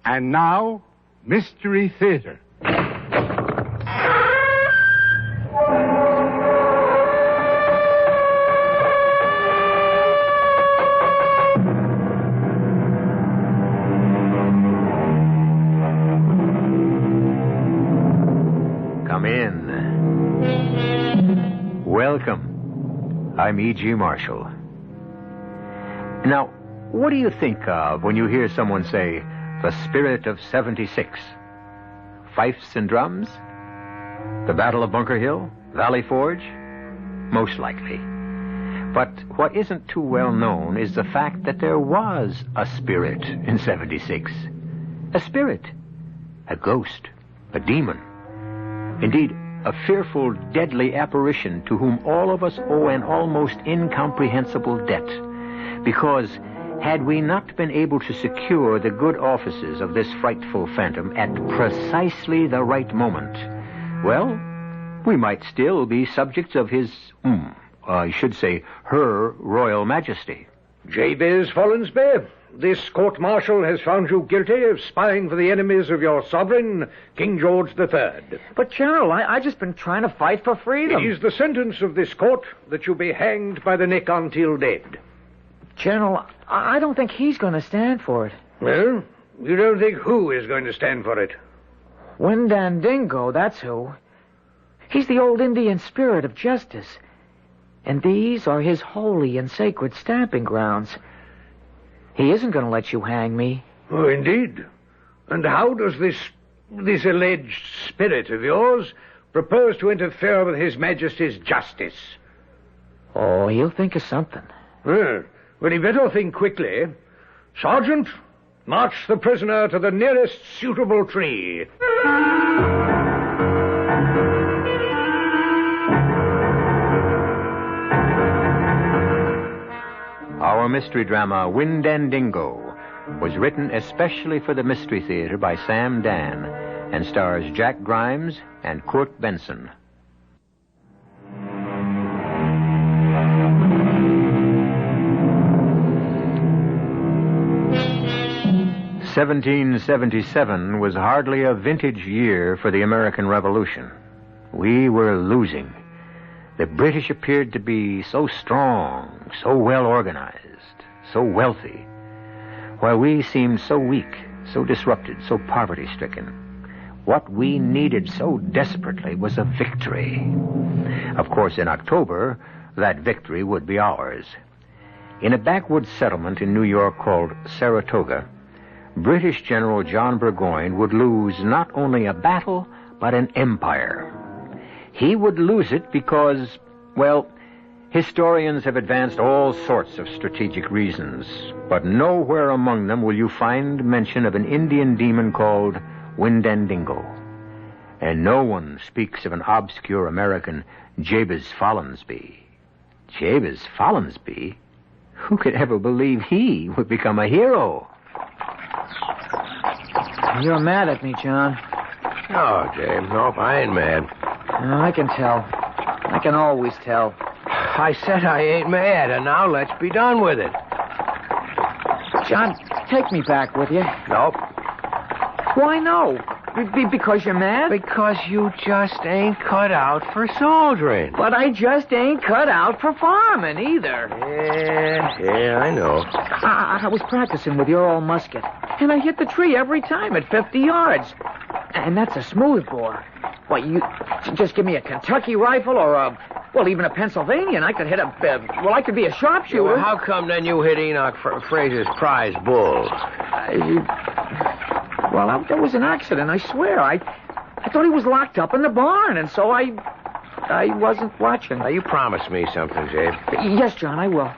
And now, Mystery Theater. Come in. Welcome. I'm E.G. Marshall. Now, what do you think of when you hear someone say, the spirit of 76? Fifes and drums? The Battle of Bunker Hill? Valley Forge? Most likely. But what isn't too well known is the fact that there was a spirit in 76. A spirit. A ghost. A demon. Indeed, a fearful, deadly apparition to whom all of us owe an almost incomprehensible debt. Because had we not been able to secure the good offices of this frightful phantom at precisely the right moment, well, we might still be subjects of his, I should say, her Royal Majesty. Jabez Follansby, this court-martial has found you guilty of spying for the enemies of your sovereign, King George III. But, General, I just been trying to fight for freedom. It is the sentence of this court that you be hanged by the neck until dead. General, I don't think he's going to stand for it. Well, you don't think who is going to stand for it? Windandingo, that's who. He's the old Indian spirit of justice. And these are his holy and sacred stamping grounds. He isn't going to let you hang me. Oh, indeed. And how does this alleged spirit of yours propose to interfere with His Majesty's justice? Oh, he'll think of something. Well, he better think quickly. Sergeant, march the prisoner to the nearest suitable tree. Our mystery drama, Windandingo, was written especially for the Mystery Theater by Sam Dan and stars Jack Grimes and Kurt Benson. "1777 was hardly a vintage year for the American Revolution. We were losing. The British appeared to be so strong, so well organized, so wealthy, while we seemed so weak, so disrupted, so poverty-stricken. What we needed so desperately was a victory. Of course, in October, that victory would be ours. In a backwoods settlement in New York called Saratoga, British General John Burgoyne would lose not only a battle, but an empire. He would lose it because, well, historians have advanced all sorts of strategic reasons, but nowhere among them will you find mention of an Indian demon called Windandingo. And no one speaks of an obscure American, Jabez Follansby. Jabez Follansby? Who could ever believe he would become a hero? You're mad at me, John. No, James. Nope, I ain't mad. I can tell. I can always tell. I said I ain't mad, and now let's be done with it. John, take me back with you. Nope. Why no? Because you're mad? Because you just ain't cut out for soldiering. But I just ain't cut out for farming either. Yeah, I know. I was practicing with your old musket, and I hit the tree every time at 50 yards. And that's a smoothbore. What, you just give me a Kentucky rifle or even a Pennsylvania, and I could hit I could be a sharpshooter. Yeah, well, how come then you hit Enoch Fraser's prize bull? There was an accident, I swear. I thought he was locked up in the barn, and so I wasn't watching. Now, you promised me something, Jabe. Yes, John, I will.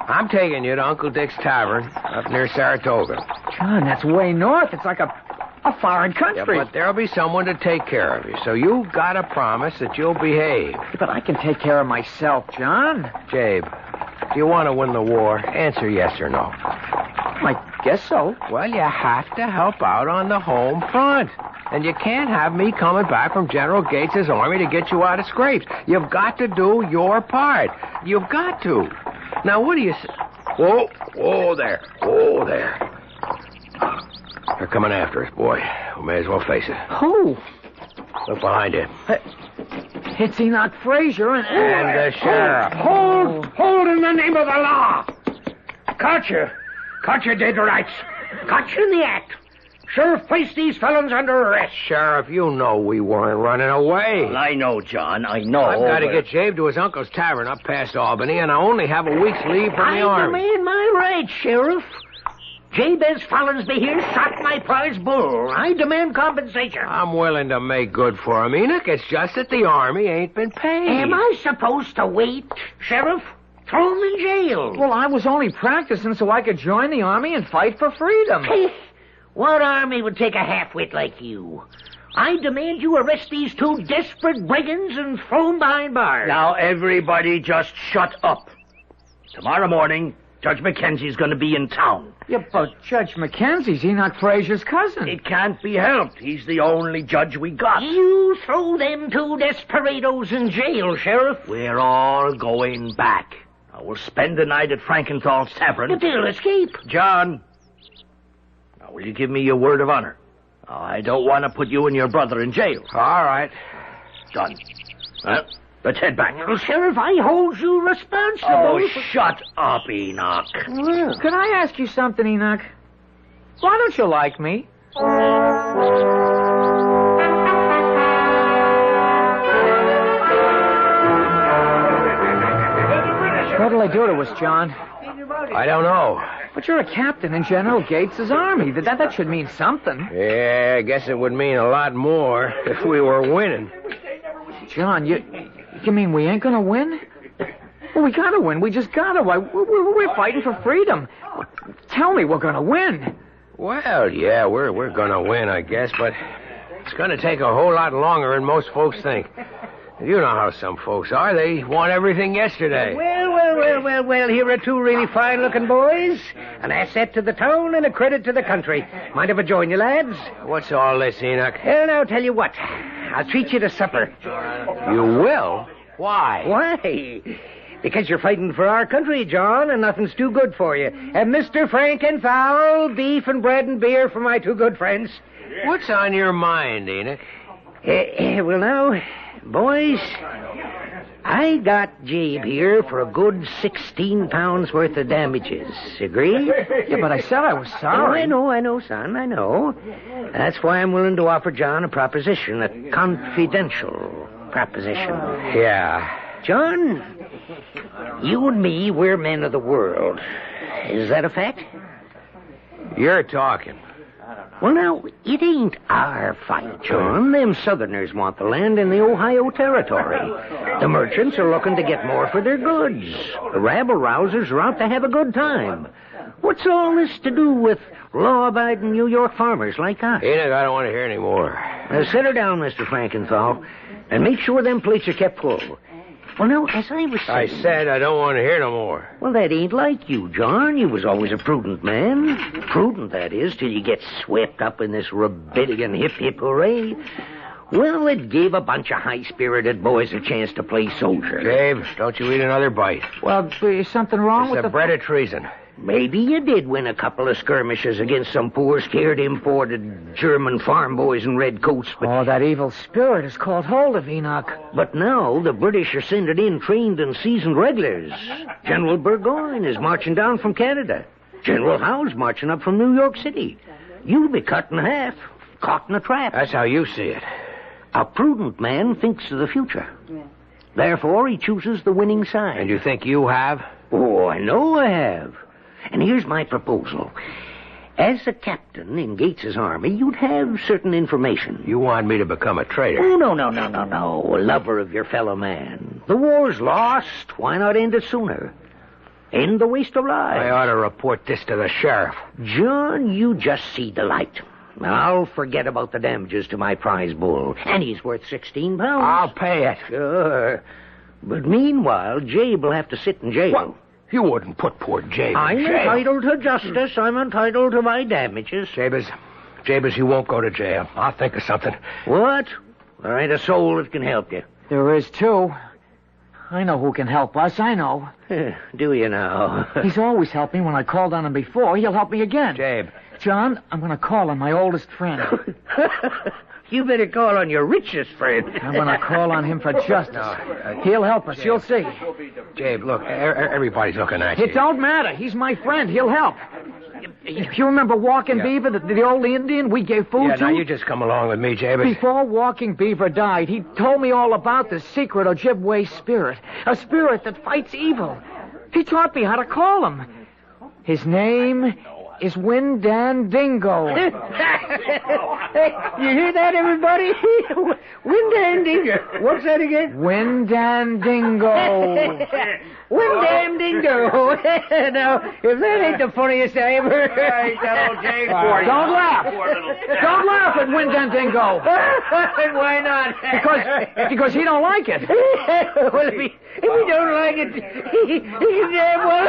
I'm taking you to Uncle Dick's Tavern up near Saratoga. John, that's way north. It's like a foreign country. Yeah, but there'll be someone to take care of you, so you've got to promise that you'll behave. But I can take care of myself, John. Jabe, do you want to win the war? Answer yes or no. I guess so. Well, you have to help out on the home front. And you can't have me coming back from General Gates's army to get you out of scrapes. You've got to do your part. You've got to. Now, what do you say? Whoa there. Here coming after us, boy. We may as well face it. Who? Look behind you. It's Enoch Fraser and the sheriff. Hold in the name of the law. Caught you. Caught you dead to rights. Caught you in the act. Sheriff, place these felons under arrest. Sheriff, you know we weren't running away. Well, I know, John. I know. I've got to get Jabe to his uncle's tavern up past Albany, and I only have a week's leave from the Army. I demand my rights, Sheriff. Jabez Follinsby here shot my prize bull. I demand compensation. I'm willing to make good for him, Enoch. It's just that the Army ain't been paid. Am I supposed to wait, Sheriff? Throw him in jail. Well, I was only practicing so I could join the Army and fight for freedom. What army would take a half-wit like you? I demand you arrest these two desperate brigands and throw them behind bars. Now, everybody just shut up. Tomorrow morning, Judge Mackenzie's going to be in town. Yeah, but Judge Mackenzie's Enoch Fraser's cousin. It can't be helped. He's the only judge we got. You throw them two desperados in jail, Sheriff. We're all going back. Now, we'll spend the night at Frankenthal's tavern. But they'll escape. John, now, will you give me your word of honor? I don't want to put you and your brother in jail. All right. Done. Well, let's head back. Well, Sheriff, I hold you responsible. Oh, shut up, Enoch. Well, can I ask you something, Enoch? Why don't you like me? What'll I do to us, John? I don't know. But you're a captain in General Gates's army. That should mean something. Yeah, I guess it would mean a lot more if we were winning. John, you mean we ain't gonna win? Well, we gotta win. We just gotta. We're fighting for freedom. Tell me we're gonna win. Well, yeah, we're gonna win, I guess, but it's gonna take a whole lot longer than most folks think. You know how some folks are. They want everything yesterday. Well, here are two really fine-looking boys. An asset to the town and a credit to the country. Mind if I join you, lads? What's all this, Enoch? Well, now, I'll tell you what. I'll treat you to supper. You will? Why? Why? Because you're fighting for our country, John, and nothing's too good for you. And Mr. Frankenfowl, beef and bread and beer for my two good friends. What's on your mind, Enoch? Well, now, boys, I got Jabe here for a good 16 pounds worth of damages. Agree? Yeah, but I said I was sorry. Oh, I know, son, I know. That's why I'm willing to offer John a proposition, a confidential proposition. Yeah. John, you and me, we're men of the world. Is that a fact? You're talking. Well, now, it ain't our fight, John. Them Southerners want the land in the Ohio Territory. The merchants are looking to get more for their goods. The rabble-rousers are out to have a good time. What's all this to do with law-abiding New York farmers like us? Enoch, I don't want to hear any more. Now, sit her down, Mr. Frankenthal, and make sure them plates are kept full. Well, now, as I was saying... I said I don't want to hear no more. Well, that ain't like you, John. You was always a prudent man. Prudent, that is, till you get swept up in this rebellion hip-hip hooray. Well, it gave a bunch of high-spirited boys a chance to play soldier. Dave, don't you eat another bite. Well, is something wrong with the bread of treason. Maybe you did win a couple of skirmishes against some poor, scared, imported German farm boys in red coats, but... Oh, that evil spirit has caught hold of Enoch. But now the British are sending in trained and seasoned regulars. General Burgoyne is marching down from Canada. General Howe's marching up from New York City. You'll be cut in half, caught in a trap. That's how you see it. A prudent man thinks of the future. Therefore, he chooses the winning side. And you think you have? Oh, I know I have. And here's my proposal. As a captain in Gates's army, you'd have certain information. You want me to become a traitor? Oh, no. A lover of your fellow man. The war's lost. Why not end it sooner? End the waste of lives. I ought to report this to the sheriff. John, you just see the light. I'll forget about the damages to my prize bull. And he's worth 16 pounds. I'll pay it. Sure. But meanwhile, Jabe will have to sit in jail. What? You wouldn't put poor Jabe I'm in jail. entitled to justice. I'm entitled to my damages. Jabez, you won't go to jail. I'll think of something. What? There ain't a soul that can help you. There is, too. I know who can help us, I know. Do you now? He's always helped me when I called on him before. He'll help me again. Jabe. John, I'm going to call on my oldest friend. You better call on your richest friend. I'm going to call on him for justice. He'll help us. You'll see. Jabe, look, everybody's looking at you. It don't matter. He's my friend. He'll help. You remember Walking Beaver, the old Indian we gave food to? Now you just come along with me, Jabe. Before Walking Beaver died, he told me all about the secret Ojibwe spirit, a spirit that fights evil. He taught me how to call him. His name is Windandingo. You hear that, everybody? Windandingo. What's that again? Windandingo. Windandingo. Now, if that ain't the funniest I ever heard. Don't laugh. Don't laugh at Windandingo. Why not? Because he don't like it. Well, if he don't like it, he damn well.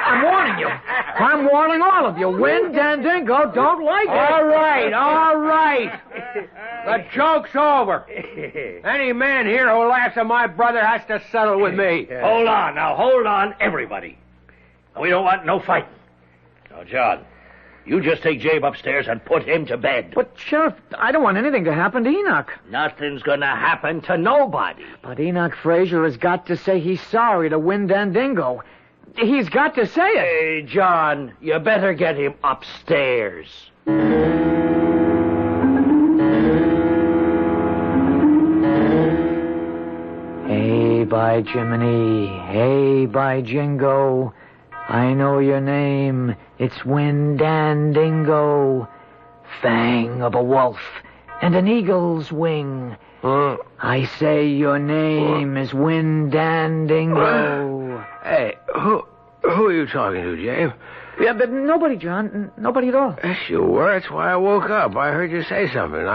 I'm warning you. I'm warning all of you. Windandingo don't like it. All right. The joke's over. Any man here who laughs at my brother has to settle with me. Hold on, everybody. We don't want no fighting. Now, John, you just take Jabe upstairs and put him to bed. But, Sheriff, I don't want anything to happen to Enoch. Nothing's gonna happen to nobody. But Enoch Fraser has got to say he's sorry to Windandingo. He's got to say it. Hey, John, you better get him upstairs. Hey, by Jiminy, hey, by Jingo, I know your name. It's Windandingo, fang of a wolf and an eagle's wing. I say your name is Windandingo. Hey, who are you talking to, Jabe? Yeah, but nobody, John. Nobody at all. Yes, you were. That's why I woke up. I heard you say something.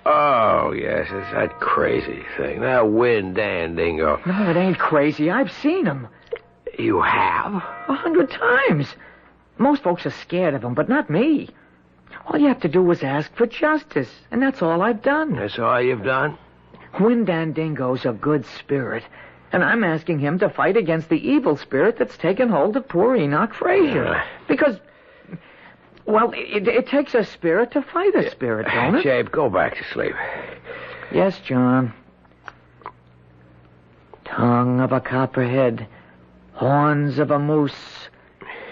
Oh, yes, it's that crazy thing. That Windandingo. No, it ain't crazy. I've seen him. You have? 100 times. Most folks are scared of him, but not me. All you have to do is ask for justice, and that's all I've done. That's all you've done? Windandingo's a good spirit, and I'm asking him to fight against the evil spirit that's taken hold of poor Enoch Fraser. Because, well, it takes a spirit to fight a spirit, don't it? Jabe, go back to sleep. Yes, John. Tongue of a copperhead, horns of a moose,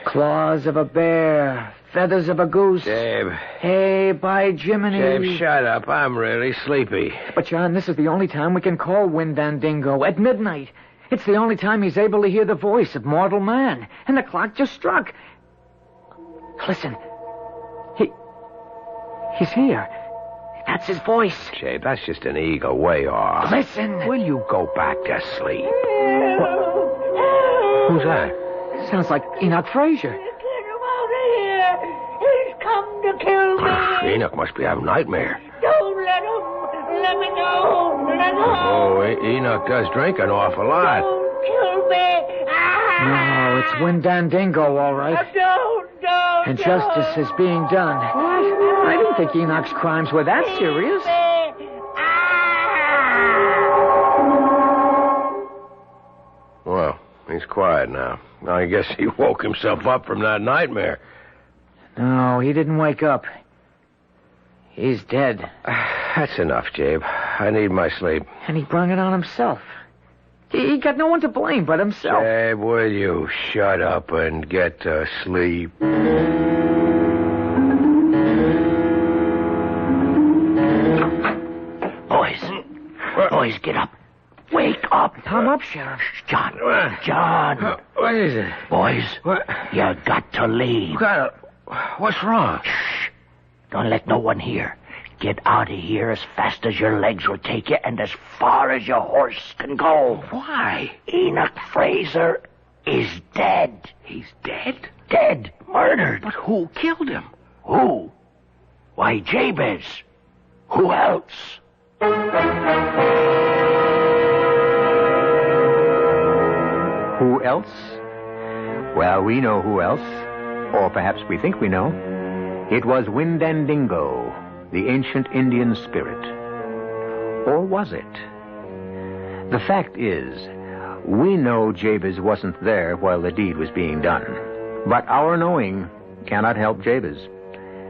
claws of a bear, feathers of a goose. Jabe. Hey, by Jiminy. Jabe, shut up. I'm really sleepy. But, John, this is the only time we can call Windandingo, at midnight. It's the only time he's able to hear the voice of mortal man. And the clock just struck. Listen. He's here. That's his voice. Jabe, that's just an eagle way off. Listen. Will you go back to sleep? Who's that? Sounds like Enoch Fraser. Get him out of here. He's come to kill me. Enoch must be having a nightmare. Don't let him. Let me go. Let go. Oh, Enoch does drink an awful lot. Don't kill me. No, it's Windandingo, all right. Don't. And justice is being done. What? I didn't think Enoch's crimes were that serious. Well, he's quiet now. I guess he woke himself up from that nightmare. No, he didn't wake up. He's dead. That's enough, Jabe. I need my sleep. And he brung it on himself. He got no one to blame but himself. Jabe, will you shut up and get to sleep? Boys, get up. Wake up. Come up, Sheriff. John. What is it? Boys, What? you got to leave. What's wrong? Shh. Don't let no one hear. Get out of here as fast as your legs will take you and as far as your horse can go. Why? Enoch Fraser is dead. He's dead? Dead. Murdered. But who killed him? Who? Why, Jabez. Who else? Who else? Well, we know who else. Or perhaps we think we know. It was Windandingo, the ancient Indian spirit. Or was it? The fact is, we know Jabez wasn't there while the deed was being done. But our knowing cannot help Jabez.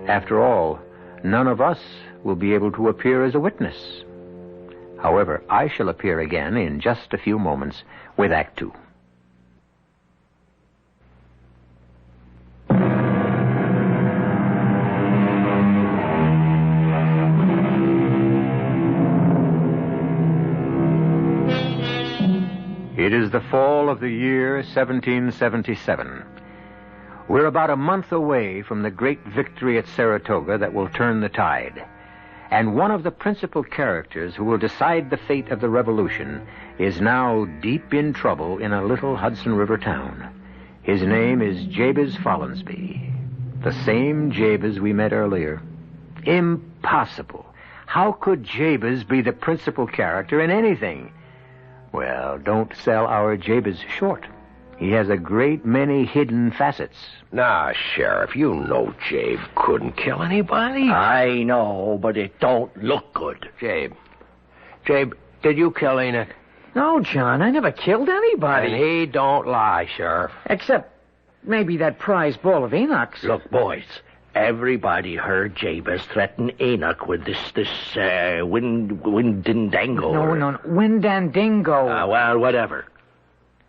After all, none of us will be able to appear as a witness. However, I shall appear again in just a few moments with Act Two. It is the fall of the year 1777. We're about a month away from the great victory at Saratoga that will turn the tide. And one of the principal characters who will decide the fate of the Revolution is now deep in trouble in a little Hudson River town. His name is Jabez Follansbee, the same Jabez we met earlier. Impossible. How could Jabez be the principal character in anything? Well, don't sell our Jabez short. He has a great many hidden facets. Nah, Sheriff, you know Jabe couldn't kill anybody. I know, but it don't look good. Jabe, did you kill Enoch? No, John, I never killed anybody. And he don't lie, Sheriff. Except maybe that prize bull of Enoch's. Look, boys, everybody heard Jabez threaten Enoch with this Windandingo. No, Windandingo. Well, whatever.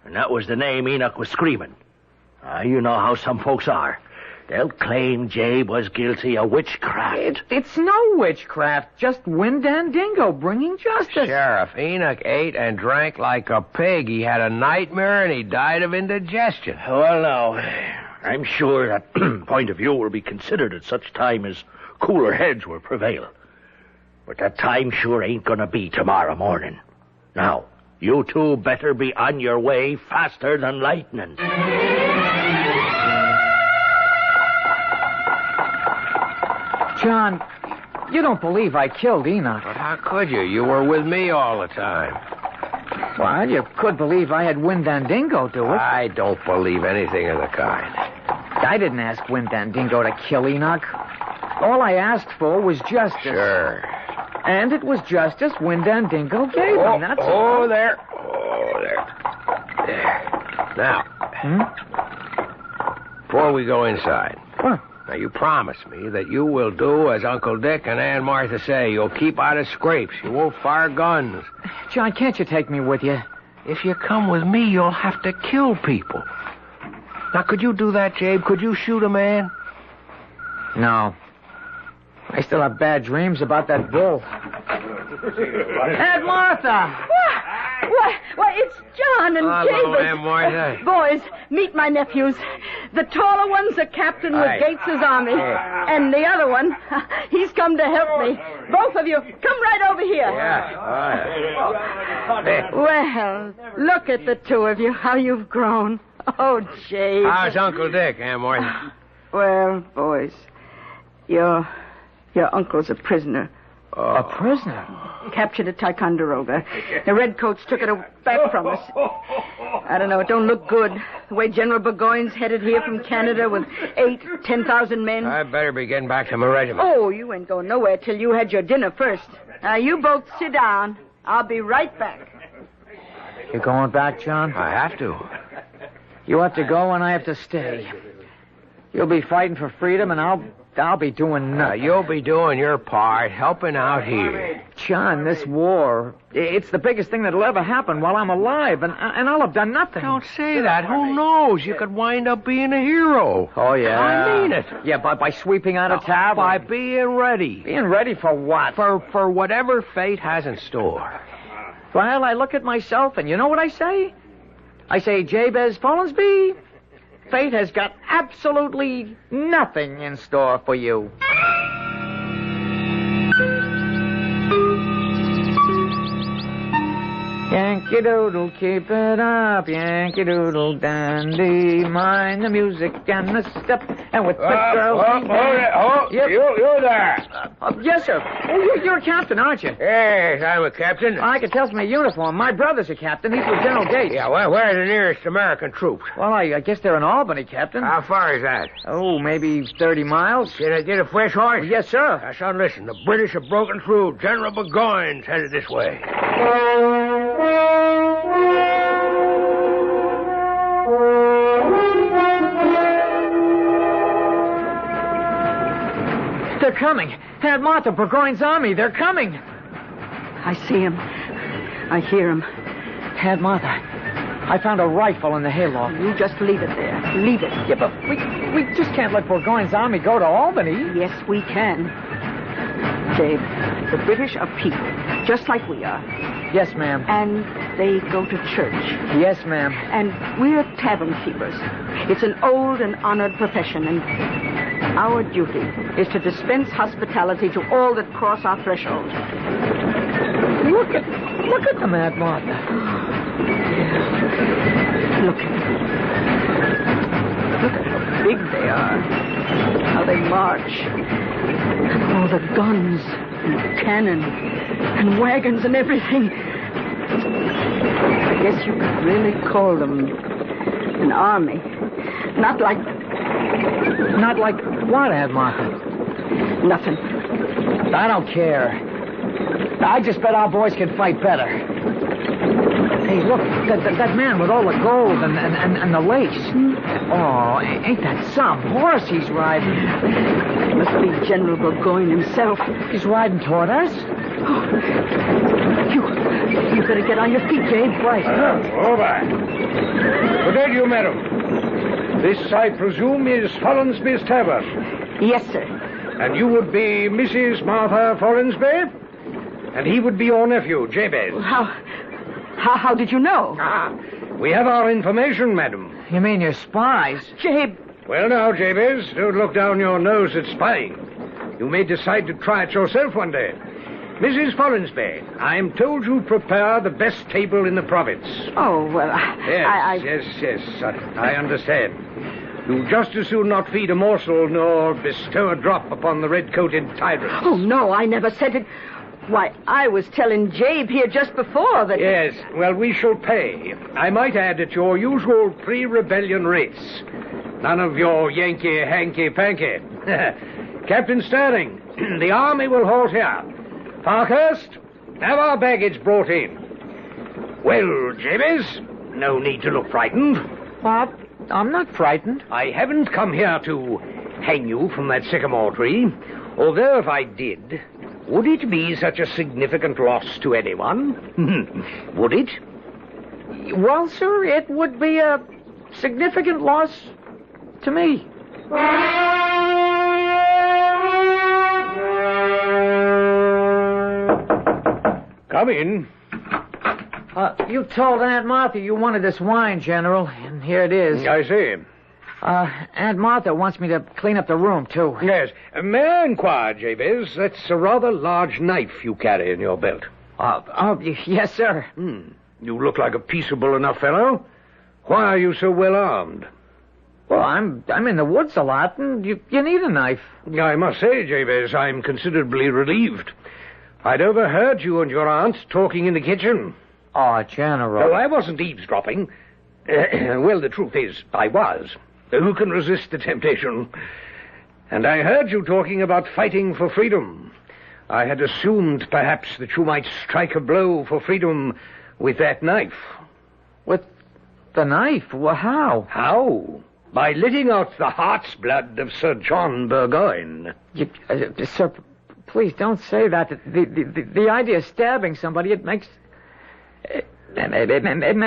And that was the name Enoch was screaming. You know how some folks are. They'll claim Jabe was guilty of witchcraft. It's no witchcraft, just Windandingo bringing justice. Sheriff, Enoch ate and drank like a pig. He had a nightmare and he died of indigestion. Well, now, I'm sure that point of view will be considered at such time as cooler heads will prevail. But that time sure ain't gonna be tomorrow morning. Now, you two better be on your way faster than lightning. John, you don't believe I killed Enoch. But how could you? You were with me all the time. Well, you could believe I had Windandingo do it. I don't believe anything of the kind. I didn't ask Windandingo to kill Enoch. All I asked for was justice. Sure. And it was justice Windandingo gave him, that's all. There. Now, before we go inside, What? now you promise me that you will do as Uncle Dick and Aunt Martha say. You'll keep out of scrapes. You won't fire guns. John, can't you take me with you? If you come with me, you'll have to kill people. Now, could you do that, Jabe? Could you shoot a man? No. I still have bad dreams about that bull. Aunt Martha! Why, it's John and Hello, Jabez. Aunt Martha. Boys, meet my nephews. The taller one's a captain with Aye. Gates's army. And the other one, he's come to help me. Both of you, come right over here. Yeah. Well, look at the two of you, how you've grown. Oh, Jabez. How's Uncle Dick, Aunt Martha? Well, boys, your uncle's a prisoner. A prisoner? Captured at Ticonderoga. The redcoats took it back from us. I don't know, it don't look good. The way General Burgoyne's headed here from Canada with 10,000 men. I better be getting back to my regiment. Oh, you ain't going nowhere till you had your dinner first. Now, you both sit down. I'll be right back. You going back, John? I have to. You have to go and I have to stay. You'll be fighting for freedom and I'll be doing nothing. You'll be doing your part, helping out here. John, this war, it's the biggest thing that'll ever happen while I'm alive, and I'll have done nothing. Don't say that. Who knows? You could wind up being a hero. Oh, yeah? I mean it. Yeah, by sweeping out a tavern. By being ready. Being ready for what? For whatever fate has in store. Well, I look at myself, and you know what I say? I say, Jabez Follansbee, fate has got absolutely nothing in store for you. Yankee Doodle, keep it up, Yankee Doodle dandy. Mind the music and the step, and with the girls. Yep. You there. Yes, sir. Oh, you're a captain, aren't you? Yes, I'm a captain. I can tell from your uniform. My brother's a captain. He's with General Gates. Yeah, well, where are the nearest American troops? Well, I guess they're in Albany, Captain. How far is that? Oh, maybe 30 miles. Can I get a fresh horse? Yes, sir. Now, son, listen. The British have broken through. General Burgoyne's headed this way. They're coming. Aunt Martha, Burgoyne's army. They're coming. I see him. I hear him. Aunt Martha, I found a rifle in the hayloft. You just leave it there. Leave it. Yeah, but we just can't let Burgoyne's army go to Albany. Yes, we can. Dave, the British are people, just like we are. Yes, ma'am. And they go to church. Yes, ma'am. And we're tavern keepers. It's an old and honored profession, and our duty is to dispense hospitality to all that cross our threshold. Look at them, Aunt Martha. Look at them. Look at how big they are. How they march. And all the guns and cannon and wagons and everything. I guess you could really call them an army. Not like what, Aunt Martha? Nothing. I don't care. I just bet our boys can fight better. Hey, look, that man with all the gold and the lace. Oh, ain't that some horse he's riding? It must be General Burgoyne himself. He's riding toward us. Oh, you better get on your feet, Dave. Right. Over. Good day to you, madam. This, I presume, is Follansby's Tavern. Yes, sir. And you would be Mrs. Martha Follansby? And he would be your nephew, Jabez. How did you know? We have our information, madam. You mean you're spies? Jabe. Well, now, Jabez, don't look down your nose at spying. You may decide to try it yourself one day. Mrs. Follansby, I am told you prepare the best table in the province. Oh, well, Yes, I understand. You just as soon not feed a morsel nor bestow a drop upon the red-coated tyrants. Oh, no, I never said it. Why, I was telling Jabe here just before that... Yes, well, we shall pay. I might add at your usual pre-rebellion rates. None of your Yankee hanky-panky. Captain Sterling, the army will halt here. Parkhurst, have our baggage brought in. Well, Jabez, no need to look frightened. What? I'm not frightened. I haven't come here to hang you from that sycamore tree. Although if I did, would it be such a significant loss to anyone? Would it? Well, sir, it would be a significant loss to me. Come in. You told Aunt Martha you wanted this wine, General, and here it is. I see. Aunt Martha wants me to clean up the room, too. Yes. May I inquire, Jabez, that's a rather large knife you carry in your belt. Yes, sir. You look like a peaceable enough fellow. Why are you so well armed? Well, I'm in the woods a lot, and you need a knife. I must say, Jabez, I'm considerably relieved. I'd overheard you and your aunt talking in the kitchen. Oh, General. No, I wasn't eavesdropping. Well, the truth is, I was. Who can resist the temptation? And I heard you talking about fighting for freedom. I had assumed, perhaps, that you might strike a blow for freedom with that knife. With the knife? Well, how? How? By letting out the heart's blood of Sir John Burgoyne. Sir, please don't say that. The idea of stabbing somebody, it makes... It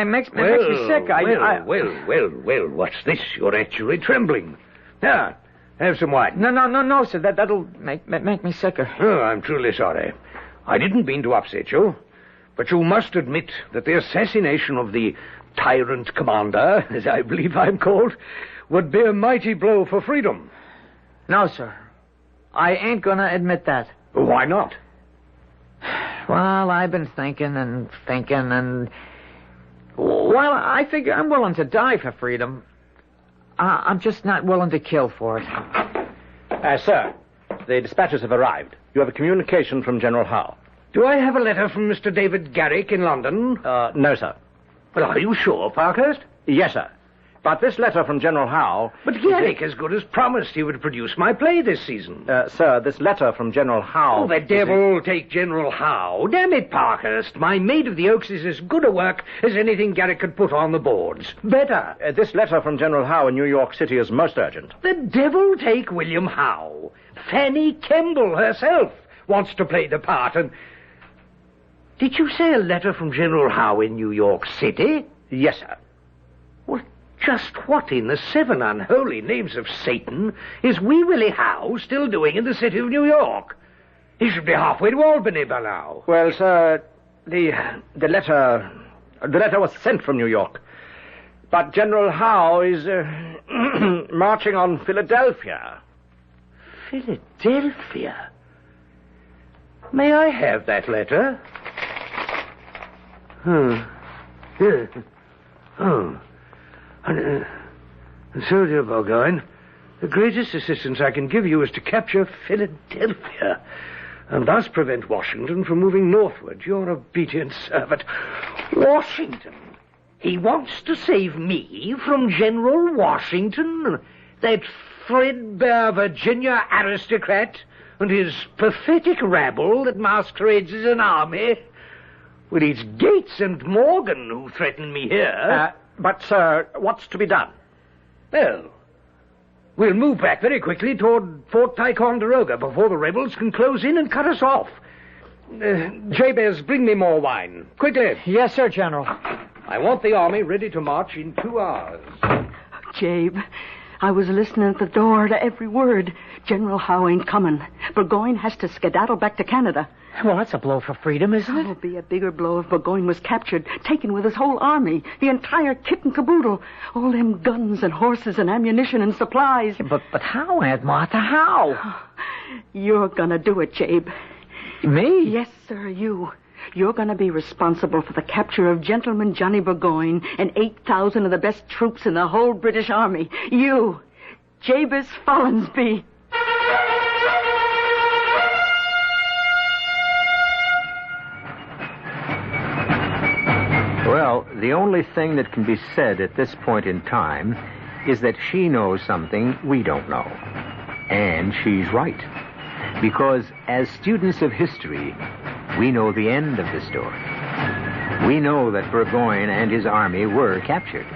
makes me sick. Well, what's this? You're actually trembling. Now, have some wine. No, sir. That'll make me sicker. Oh, I'm truly sorry. I didn't mean to upset you, but you must admit that the assassination of the tyrant commander, as I believe I'm called, would be a mighty blow for freedom. No, sir. I ain't gonna admit that. Why not? Well, I've been thinking, and... Well, I figure I'm willing to die for freedom. I'm just not willing to kill for it. Sir, the dispatches have arrived. You have a communication from General Howe. Do I have a letter from Mr. David Garrick in London? No, sir. Well, are you sure, Parkhurst? Yes, sir. But this letter from General Howe... But Garrick, as good as promised, he would produce my play this season. Sir, this letter from General Howe... Oh, the devil take General Howe. Damn it, Parkhurst. My Maid of the Oaks is as good a work as anything Garrick could put on the boards. Better. This letter from General Howe in New York City is most urgent. The devil take William Howe. Fanny Kemble herself wants to play the part, and... Did you say a letter from General Howe in New York City? Yes, sir. Well, just what in the seven unholy names of Satan is Wee Willie Howe still doing in the city of New York? He should be halfway to Albany by now. Well, sir, the letter was sent from New York. But General Howe is marching on Philadelphia. Philadelphia? May I have that letter? So, dear Burgoyne, the greatest assistance I can give you is to capture Philadelphia, and thus prevent Washington from moving northward. Your obedient servant. Washington? He wants to save me from General Washington? That threadbare Virginia aristocrat and his pathetic rabble that masquerades as an army? Well, it's Gates and Morgan who threaten me here. But, sir, what's to be done? Well, we'll move back very quickly toward Fort Ticonderoga before the rebels can close in and cut us off. Jabez, bring me more wine. Quickly. Yes, sir, General. I want the army ready to march in 2 hours. Jabe, I was listening at the door to every word. General Howe ain't coming. Burgoyne has to skedaddle back to Canada. Well, that's a blow for freedom, isn't it? It would be a bigger blow if Burgoyne was captured, taken with his whole army, the entire kit and caboodle, all them guns and horses and ammunition and supplies. But how, Aunt Martha, how? You're gonna do it, Jabe. Me? Yes, sir, you. You're gonna be responsible for the capture of Gentleman Johnny Burgoyne and 8,000 of the best troops in the whole British Army. You, Jabez Follinsby. Well, the only thing that can be said at this point in time is that she knows something we don't know. And she's right. Because as students of history, we know the end of the story. We know that Burgoyne and his army were captured.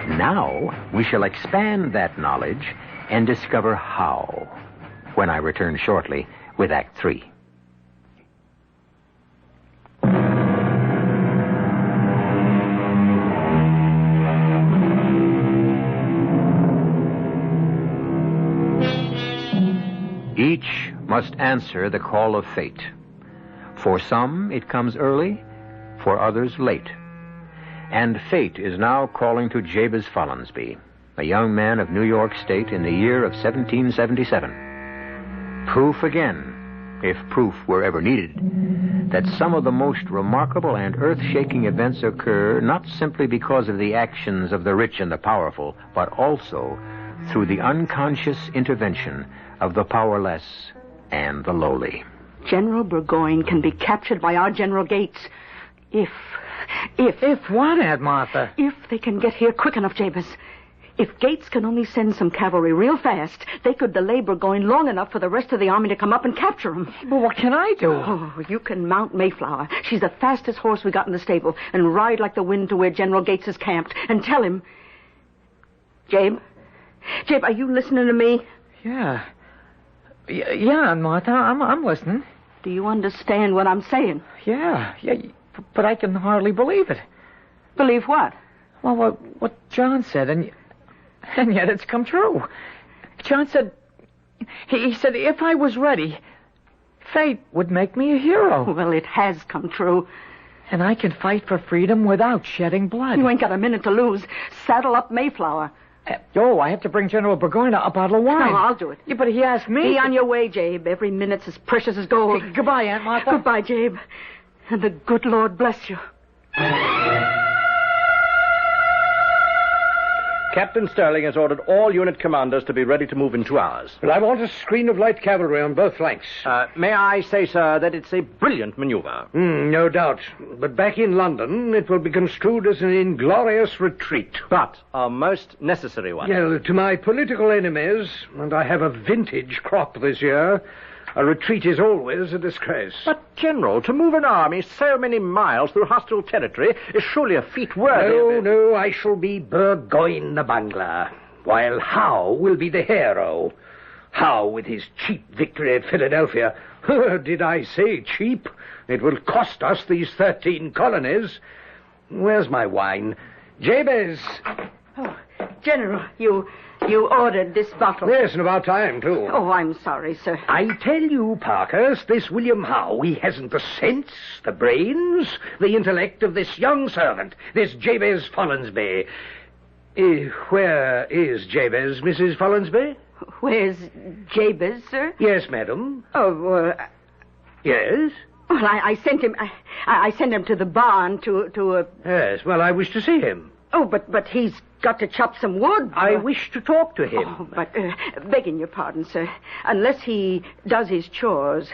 Now, we shall expand that knowledge and discover how, when I return shortly with Act 3. Each must answer the call of fate. For some, it comes early, for others, late. And fate is now calling to Jabez Follinsby, a young man of New York State in the year of 1777. Proof again, if proof were ever needed, that some of the most remarkable and earth-shaking events occur not simply because of the actions of the rich and the powerful, but also through the unconscious intervention of the powerless and the lowly. General Burgoyne can be captured by our General Gates. If what, Aunt Martha? If they can get here quick enough, Jabez. If Gates can only send some cavalry real fast, they could delay Burgoyne long enough for the rest of the army to come up and capture him. Well, what can I do? Oh, you can mount Mayflower. She's the fastest horse we got in the stable, and ride like the wind to where General Gates is camped, and tell him... Jabe, are you listening to me? Yeah. Yeah, Aunt Martha, I'm listening. Do you understand what I'm saying? Yeah, but I can hardly believe it. Believe what? Well, what John said, and yet it's come true. John said, he said if I was ready, fate would make me a hero. Well, it has come true. And I can fight for freedom without shedding blood. You ain't got a minute to lose. Saddle up Mayflower. I have to bring General Burgoyne a bottle of wine. No, I'll do it. Yeah, but he asked me. Be on your way, Jabe. Every minute's as precious as gold. Hey, goodbye, Aunt Martha. Goodbye, Jabe. And the good Lord bless you. Captain Sterling has ordered all unit commanders to be ready to move in 2 hours. Well, I want a screen of light cavalry on both flanks. May I say, sir, that it's a brilliant maneuver. No doubt. But back in London, it will be construed as an inglorious retreat. But a most necessary one. Well, to my political enemies, and I have a vintage crop this year, a retreat is always a disgrace. But, General, to move an army so many miles through hostile territory is surely a feat worthy of it. No, I shall be Burgoyne the bungler, while Howe will be the hero. Howe with his cheap victory at Philadelphia. Did I say cheap? It will cost us these 13 colonies. Where's my wine? Jabez! Oh, General, you ordered this bottle. Yes, and about time, too. Oh, I'm sorry, sir. I tell you, Parkhurst, this William Howe, he hasn't the sense, the brains, the intellect of this young servant, this Jabez Follansby. Where is Jabez, Mrs. Follansby? Where's Jabez, sir? Yes, madam. Oh, Yes? well, I sent him. I sent him to the barn to. Yes, well, I wish to see him. Oh, but he's got to chop some wood. I wish to talk to him. Oh, but, begging your pardon, sir, unless he does his chores,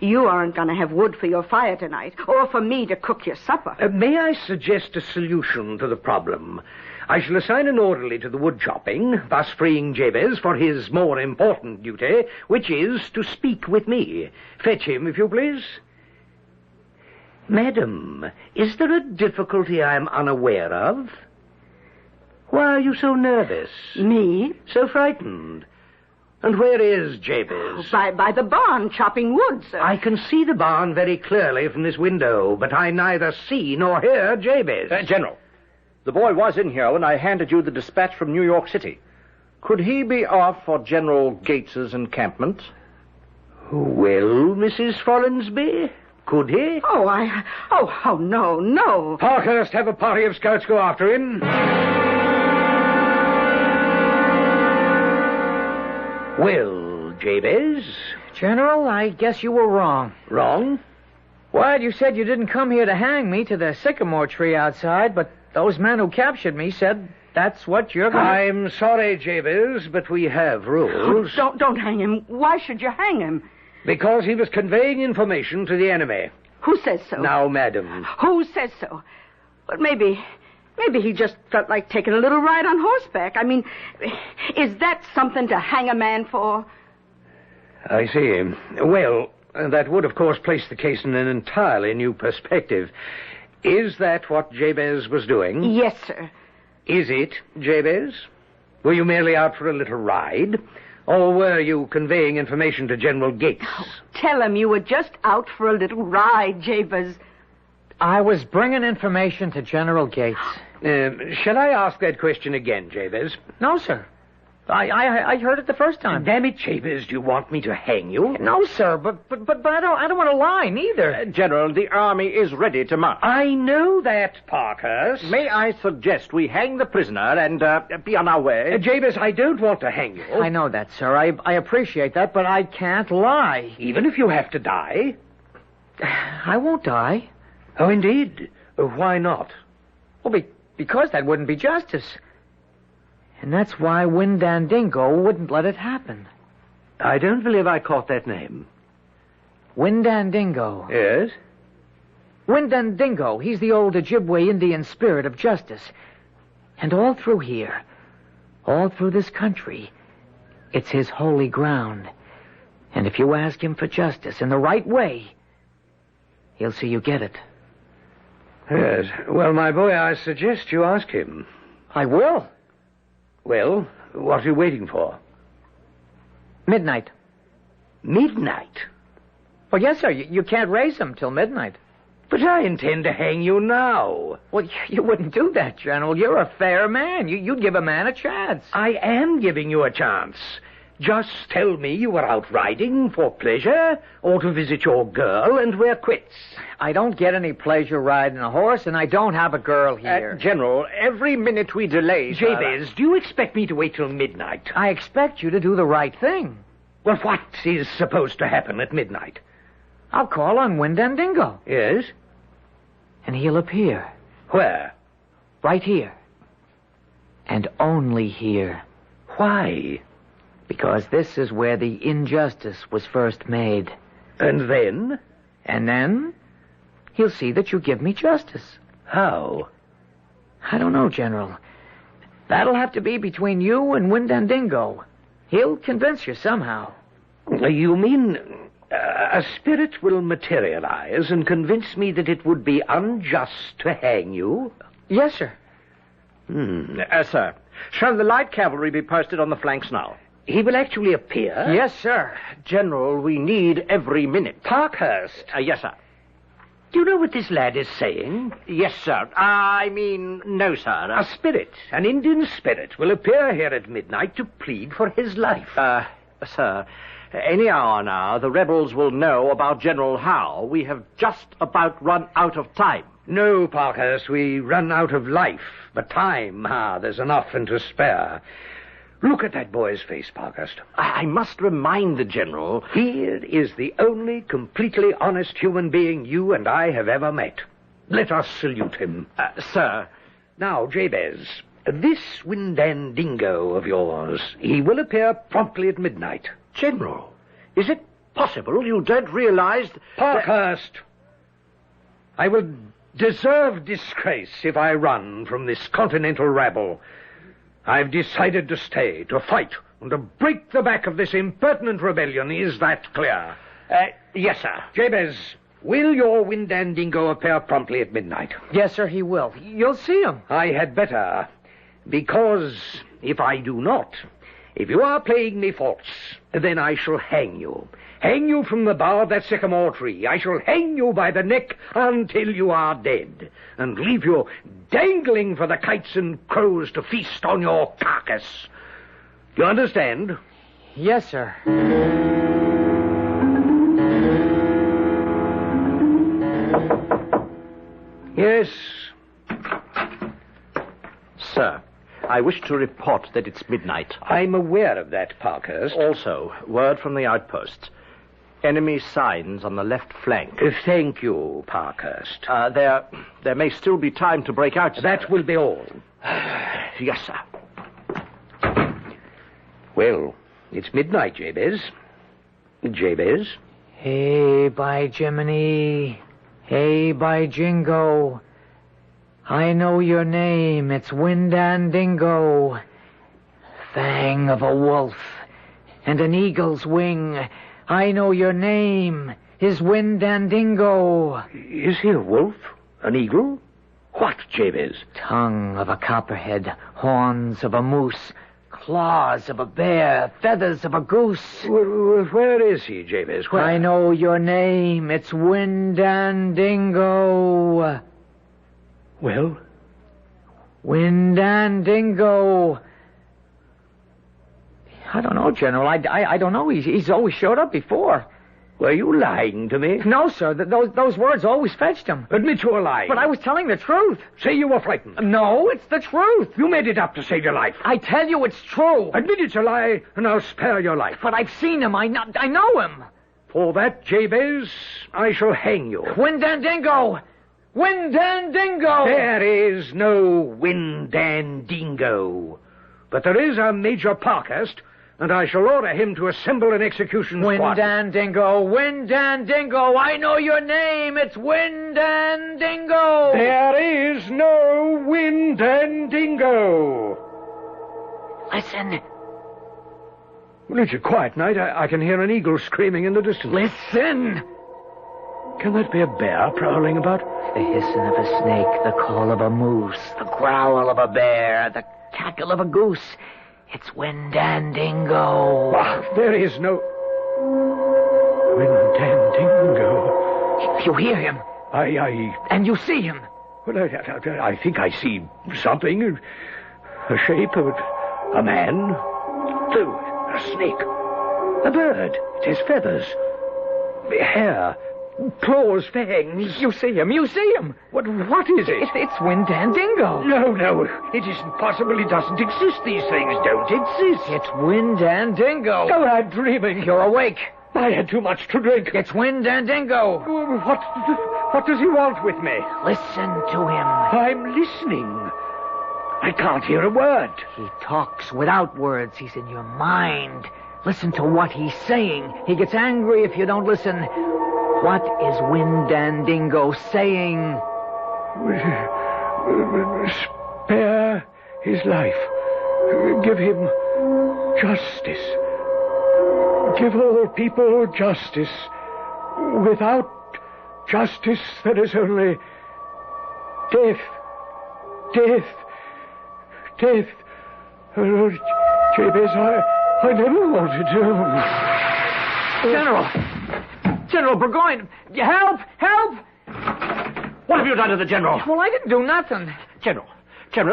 you aren't going to have wood for your fire tonight, or for me to cook your supper. May I suggest a solution to the problem? I shall assign an orderly to the wood chopping, thus freeing Jabez for his more important duty, which is to speak with me. Fetch him, if you please. Madam, is there a difficulty I am unaware of? Why are you so nervous? Me? So frightened? And where is Jabez? By the barn, chopping wood, sir. I can see the barn very clearly from this window, but I neither see nor hear Jabez. General, the boy was in here when I handed you the dispatch from New York City. Could he be off for General Gates's encampment? Well, Mrs. Follansby, could he? Oh, no. Parkhurst, have a party of scouts go after him. Well, Jabez? General, I guess you were wrong. Wrong? What? You said you didn't come here to hang me to the sycamore tree outside, but those men who captured me said that's what you're going to... I'm sorry, Jabez, but we have rules. Don't hang him. Why should you hang him? Because he was conveying information to the enemy. Who says so? Now, madam. Who says so? But maybe he just felt like taking a little ride on horseback. I mean, is that something to hang a man for? I see. Well, that would, of course, place the case in an entirely new perspective. Is that what Jabez was doing? Yes, sir. Is it, Jabez? Were you merely out for a little ride? Or were you conveying information to General Gates? Oh, tell him you were just out for a little ride, Jabez. I was bringing information to General Gates. Shall I ask that question again, Jabez? No, sir. I heard it the first time. Damn it, Jabez, do you want me to hang you? No, sir, but I don't want to lie, neither. General, the army is ready to march. I know that, Parkhurst. May I suggest we hang the prisoner and be on our way? Jabez, I don't want to hang you. I know that, sir. I appreciate that, but I can't lie. Even if you have to die? I won't die. Oh, indeed? Why not? Well, because that wouldn't be justice. And that's why Windandingo wouldn't let it happen. I don't believe I caught that name. Windandingo. Yes? Windandingo. He's the old Ojibwe Indian spirit of justice. And all through here, all through this country, it's his holy ground. And if you ask him for justice in the right way, he'll see you get it. Yes. Well, my boy, I suggest you ask him. I will. Well, what are you waiting for? Midnight. Midnight? Well, yes, sir. You can't raise him till midnight. But I intend to hang you now. Well, you wouldn't do that, General. You're a fair man. You'd give a man a chance. I am giving you a chance. Just tell me you were out riding for pleasure or to visit your girl and we're quits. I don't get any pleasure riding a horse, and I don't have a girl here. General, every minute we delay... Jabez, do you expect me to wait till midnight? I expect you to do the right thing. Well, what is supposed to happen at midnight? I'll call on Windandingo. Yes? And he'll appear. Where? Right here. And only here. Why? Because this is where the injustice was first made. And then? And then, he'll see that you give me justice. How? I don't know, General. That'll have to be between you and Windandingo. He'll convince you somehow. You mean a spirit will materialize and convince me that it would be unjust to hang you? Yes, sir. Sir, shall the light cavalry be posted on the flanks now? He will actually appear? Yes, sir. General, we need every minute. Parkhurst. Yes, sir. Do you know what this lad is saying? Yes, sir. No, sir. A spirit, an Indian spirit, will appear here at midnight to plead for his life. Sir, any hour now, the rebels will know about General Howe. We have just about run out of time. No, Parkhurst, we run out of life. But time, there's enough and to spare. Look at that boy's face, Parkhurst. I must remind the General. He is the only completely honest human being you and I have ever met. Let us salute him. Sir. Now, Jabez, this Windandingo of yours, he will appear promptly at midnight. General, is it possible you don't realize... Parkhurst! I will deserve disgrace if I run from this continental rabble. I've decided to stay, to fight, and to break the back of this impertinent rebellion. Is that clear? Yes, sir. Jabez, will your Windandingo appear promptly at midnight? Yes, sir, he will. You'll see him. I had better, because if I do not, if you are playing me false, then I shall hang you. Hang you from the bough of that sycamore tree. I shall hang you by the neck until you are dead, and leave you dangling for the kites and crows to feast on your carcass. You understand? Yes, sir. Yes. Sir, I wish to report that it's midnight. I'm aware of that, Parkhurst. Also, word from the outposts. Enemy signs on the left flank. Thank you, Parkhurst. There may still be time to break out. That will be all. Yes, sir. Well, it's midnight, Jabez. Jabez? Hey, by Jiminy. Hey, by Jingo. I know your name. It's Windandingo. Fang of a wolf and an eagle's wing. I know your name is Windandingo. Is he a wolf? An eagle? What, Jabez? Tongue of a copperhead, horns of a moose, claws of a bear, feathers of a goose. Where is he, Jabez? Where? I know your name. It's Windandingo. Well? Windandingo. I don't know, General. I don't know. He's always showed up before. Were you lying to me? No, sir. Those words always fetched him. Admit you were lying. But I was telling the truth. Say you were frightened. No, it's the truth. You made it up to save your life. I tell you it's true. Admit it's a lie, and I'll spare your life. But I've seen him. I know him. For that, Jabez, I shall hang you. Windandingo! Windandingo! There is no Windandingo. But there is a Major Parkhurst, and I shall order him to assemble an execution squad. Windandingo, Windandingo, I know your name. It's Windandingo. There is no Windandingo. Listen. Well, it's a quiet night. I can hear an eagle screaming in the distance. Listen. Can that be a bear prowling about? The hissing of a snake, the call of a moose, the growl of a bear, the cackle of a goose. It's Windandingo. Ah, there is no Windandingo. You hear him. And you see him. Well, I think I see something. A shape of a man. A snake. A bird. It has feathers. Hair. Claws, fangs. You see him. You see him. What is it? It's Windandingo. No. It isn't possible. It doesn't exist. These things don't exist. It's Windandingo. Oh, I'm dreaming. You're awake. I had too much to drink. It's Windandingo. What does he want with me? Listen to him. I'm listening. I can't hear a word. He talks without words. He's in your mind. Listen to what he's saying. He gets angry if you don't listen. What is Windandingo saying? Spare his life. Give him justice. Give all people justice. Without justice, there is only death. Death. Death. Oh, Jabez, I never wanted to. General Burgoyne, help! Help! What have you done to the General? Well, I didn't do nothing. General,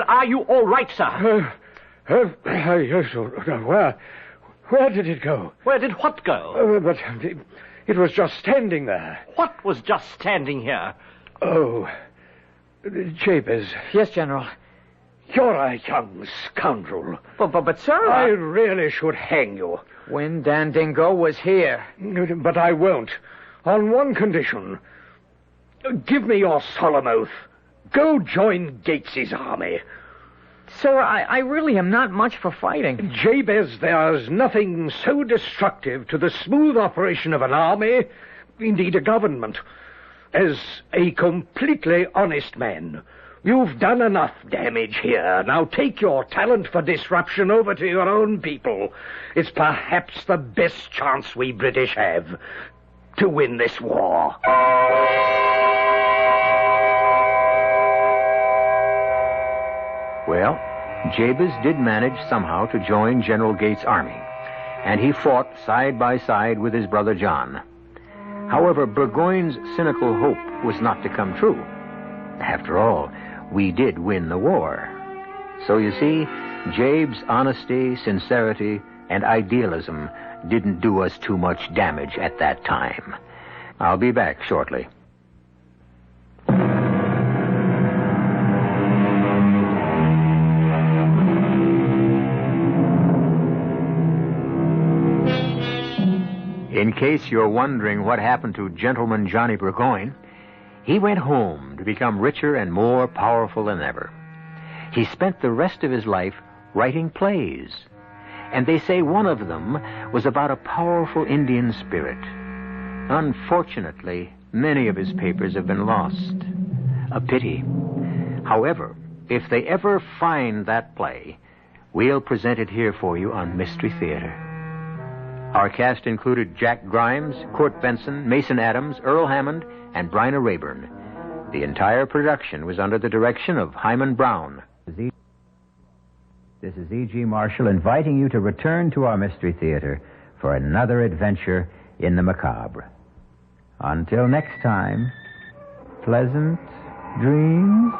are you all right, sir? Where did it go? Where did what go? But it was just standing there. What was just standing here? Oh, Jabez. Yes, General. You're a young scoundrel. But sir, I really should hang you. Windandingo was here. But I won't. On one condition. Give me your solemn oath. Go join Gates's army. Sir, I really am not much for fighting. Jabez, there's nothing so destructive to the smooth operation of an army, indeed a government, as a completely honest man. You've done enough damage here. Now take your talent for disruption over to your own people. It's perhaps the best chance we British have to win this war. Well, Jabez did manage somehow to join General Gates' army, and he fought side by side with his brother John. However, Burgoyne's cynical hope was not to come true. After all, we did win the war. So you see, Jabe's honesty, sincerity, and idealism didn't do us too much damage at that time. I'll be back shortly. In case you're wondering what happened to Gentleman Johnny Burgoyne, he went home to become richer and more powerful than ever. He spent the rest of his life writing plays, and they say one of them was about a powerful Indian spirit. Unfortunately, many of his papers have been lost. A pity. However, if they ever find that play, we'll present it here for you on Mystery Theater. Our cast included Jack Grimes, Court Benson, Mason Adams, Earl Hammond, and Bryna Rayburn. The entire production was under the direction of Himan Brown. This is E.G. Marshall inviting you to return to our Mystery Theater for another adventure in the macabre. Until next time, pleasant dreams.